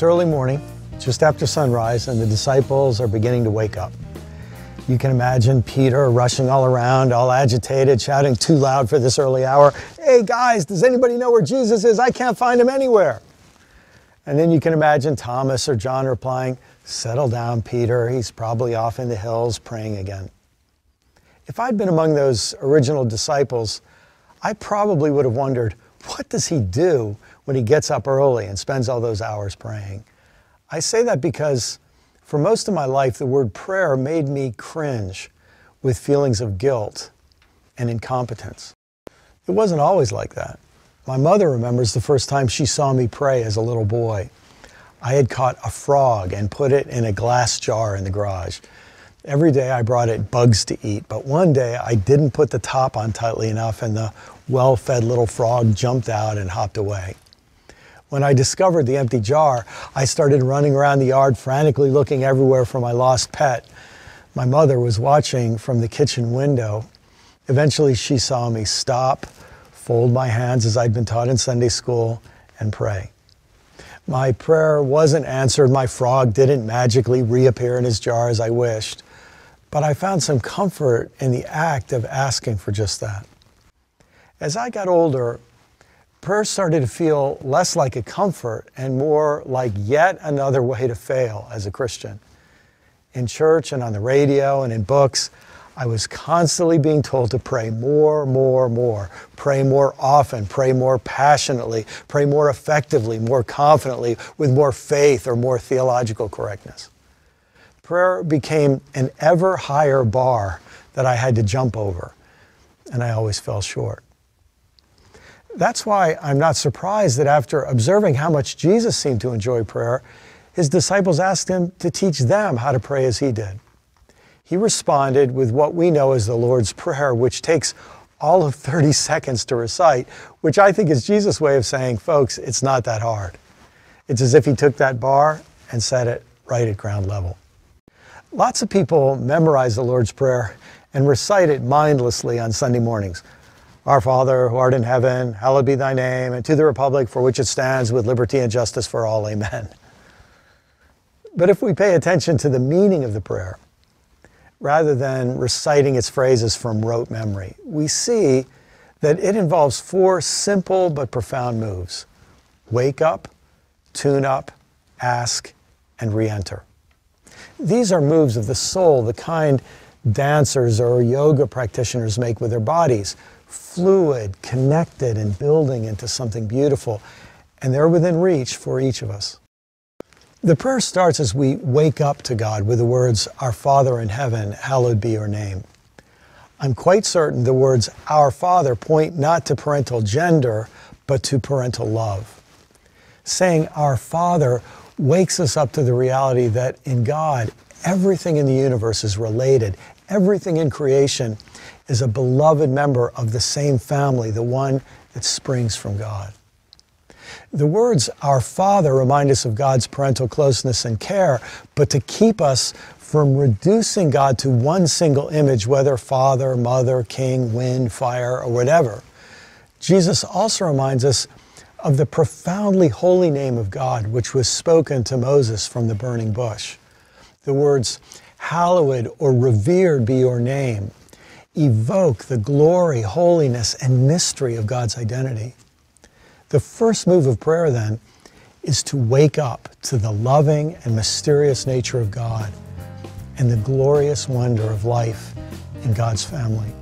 It's early morning, just after sunrise, and the disciples are beginning to wake up. You can imagine Peter rushing all around, all agitated, shouting too loud for this early hour, "Hey guys, does anybody know where Jesus is? I can't find him anywhere." And then you can imagine Thomas or John replying, "Settle down, Peter, he's probably off in the hills praying again." If I'd been among those original disciples, I probably would have wondered, what does he do when he gets up early and spends all those hours praying? I say that because for most of my life, the word prayer made me cringe with feelings of guilt and incompetence. It wasn't always like that. My mother remembers the first time she saw me pray as a little boy. I had caught a frog and put it in a glass jar in the garage. Every day I brought it bugs to eat, but one day I didn't put the top on tightly enough and the well-fed little frog jumped out and hopped away. When I discovered the empty jar, I started running around the yard frantically looking everywhere for my lost pet. My mother was watching from the kitchen window. Eventually she saw me stop, fold my hands as I'd been taught in Sunday school, and pray. My prayer wasn't answered. My frog didn't magically reappear in his jar as I wished. But I found some comfort in the act of asking for just that. As I got older, prayer started to feel less like a comfort and more like yet another way to fail as a Christian. In church and on the radio and in books, I was constantly being told to pray more. Pray more often, pray more passionately, pray more effectively, more confidently, with more faith or more theological correctness. Prayer became an ever higher bar that I had to jump over, and I always fell short. That's why I'm not surprised that after observing how much Jesus seemed to enjoy prayer, his disciples asked him to teach them how to pray as he did. He responded with what we know as the Lord's Prayer, which takes all of 30 seconds to recite, which I think is Jesus' way of saying, folks, it's not that hard. It's as if he took that bar and set it right at ground level. Lots of people memorize the Lord's Prayer and recite it mindlessly on Sunday mornings. Our Father, who art in heaven, hallowed be thy name, and to the republic for which it stands, with liberty and justice for all, amen. But if we pay attention to the meaning of the prayer, rather than reciting its phrases from rote memory, we see that it involves 4 simple but profound moves: wake up, tune up, ask, and re-enter. These are moves of the soul, the kind dancers or yoga practitioners make with their bodies, fluid, connected, and building into something beautiful, and they're within reach for each of us. The prayer starts as we wake up to God with the words, "Our Father in heaven, hallowed be your name." I'm quite certain the words "Our Father" point not to parental gender, but to parental love. Saying "Our Father" wakes us up to the reality that in God, everything in the universe is related. Everything in creation is a beloved member of the same family, the one that springs from God. The words "Our Father" remind us of God's parental closeness and care, but to keep us from reducing God to one single image, whether father, mother, king, wind, fire, or whatever, Jesus also reminds us of the profoundly holy name of God, which was spoken to Moses from the burning bush. The words "hallowed" or "revered be your name" evoke the glory, holiness, and mystery of God's identity. The first move of prayer, then, is to wake up to the loving and mysterious nature of God and the glorious wonder of life in God's family.